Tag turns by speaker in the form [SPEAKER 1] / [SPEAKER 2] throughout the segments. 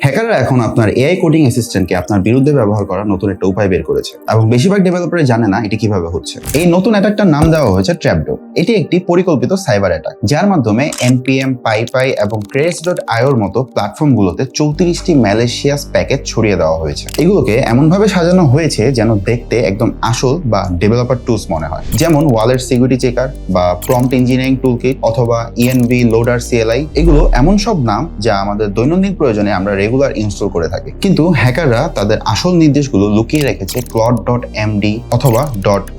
[SPEAKER 1] হ্যাকাররা এখন আপনার AI coding অ্যাসিস্ট্যান্টকে আপনার বিরুদ্ধে ব্যবহার করার নতুন একটা উপায় বের করেছে এবং বেশিরভাগ ডেভেলপার জানে না এটি কিভাবে হচ্ছে। এই নতুন অ্যাটাকটার নাম দেওয়া হয়েছে ট্র্যাপডোর। এটি একটি পরিকল্পিত সাইবার অ্যাটাক, যার মাধ্যমে npm, পাইপাই এবং crates.io এর মতো প্ল্যাটফর্মগুলোতে 34টি ম্যালেশিয়াস প্যাকেজ ছড়িয়ে দেওয়া হয়েছে। এগুলোকে এমনভাবে সাজানো হয়েছে যেন দেখতে একদম আসল বা ডেভেলপার টুলস মনে হয়, যেমন ওয়ালেট সিকিউরিটি চেকার বা প্রম্পট ইঞ্জিনিয়ারিং টুলকিট অথবা env লোডার CLI। এগুলো এমন সব নাম যা আমাদের দৈনন্দিন প্রয়োজনে আমরা রেগুলার ইনস্টল করে থাকি, কিন্তু হ্যাকাররা তাদের আসল নির্দেশগুলো লুকিয়ে রেখেছে claude.md অথবা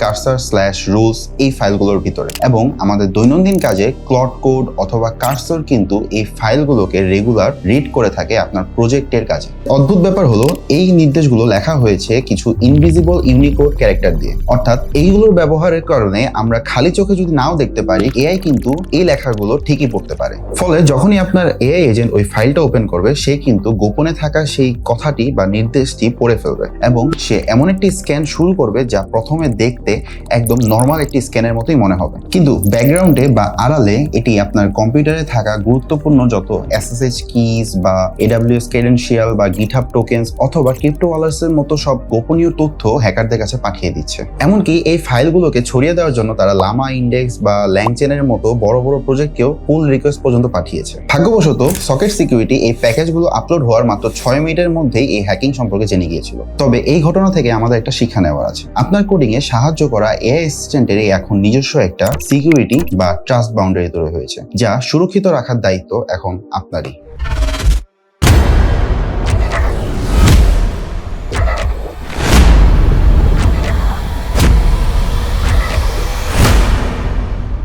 [SPEAKER 1] .cursor/rules এই ফাইলগুলোর ভিতরে। এবং আমাদের দৈনন্দিন কাজে ক্লড কোড অথবা কার্সর কিন্তু এই ফাইলগুলোকে রেগুলার রিড করে থাকে আপনার প্রজেক্টের কাজে। অদ্ভুত ব্যাপার হলো, এই নির্দেশগুলো লেখা হয়েছে কিছু ইনভিজিবল ইউনিকোড ক্যারেক্টার দিয়ে, অর্থাৎ এইগুলোর ব্যবহারের কারণে আমরা খালি চোখে যদি নাও দেখতে পারি, এআই কিন্তু এই লেখাগুলো ঠিকই পড়তে পারে। ফলে যখনই আপনার এআই এজেন্ট ওই ফাইলটা ওপেন করবে, সে কিন্তু গোপনে থাকা সেই কথাটি বা নির্দেশটি পড়ে ফেলবে এবং সে এমন একটি স্ক্যান শুরু করবে যা প্রথমে দেখতে একদম নর্মাল একটি স্ক্যানের মতোই মনে হবে, কিন্তু ব্যাকগ্রাউন্ডে বা আড়ালে এটি আপনার কম্পিউটারে থাকা গুরুত্বপূর্ণ যত SSH কিজ বা AWS ক্রেডেনশিয়াল বা GitHub টোকেন্স অথবা ক্রিপ্টো ওয়ালেটসের মতো সব গোপনীয় তথ্য হ্যাকারদের কাছে পাঠিয়ে দিচ্ছে। এমনকি এই ফাইলগুলোকে ছড়িয়ে দেওয়ার জন্য তারা লামা ইন্ডেক্স বা ল্যাংচেনের মতো বড় বড় প্রজেক্টকেও পুল রিকোয়েস্ট পর্যন্ত পাঠিয়েছে। ভাগ্যবশত সকেট সিকিউরিটি এই প্যাকেজগুলো আপলোড হওয়ার মাত্র 6 মিনিটের মধ্যেই এই হ্যাকিং সম্পর্কে জেনে গিয়েছিল। তবে এই ঘটনা থেকে আমাদের একটা শিক্ষা নেওয়ার আছে। আপনার কোডিং এ সাহায্য করা এআই অ্যাসিস্ট্যান্টের এখন নিজস্ব একটা সিকিউরিটি বা ট্রাস্ট বাউন্ডারি তৈরি হয়েছে, যা সুরক্ষিত রাখার দায়িত্ব এখন আপনারই।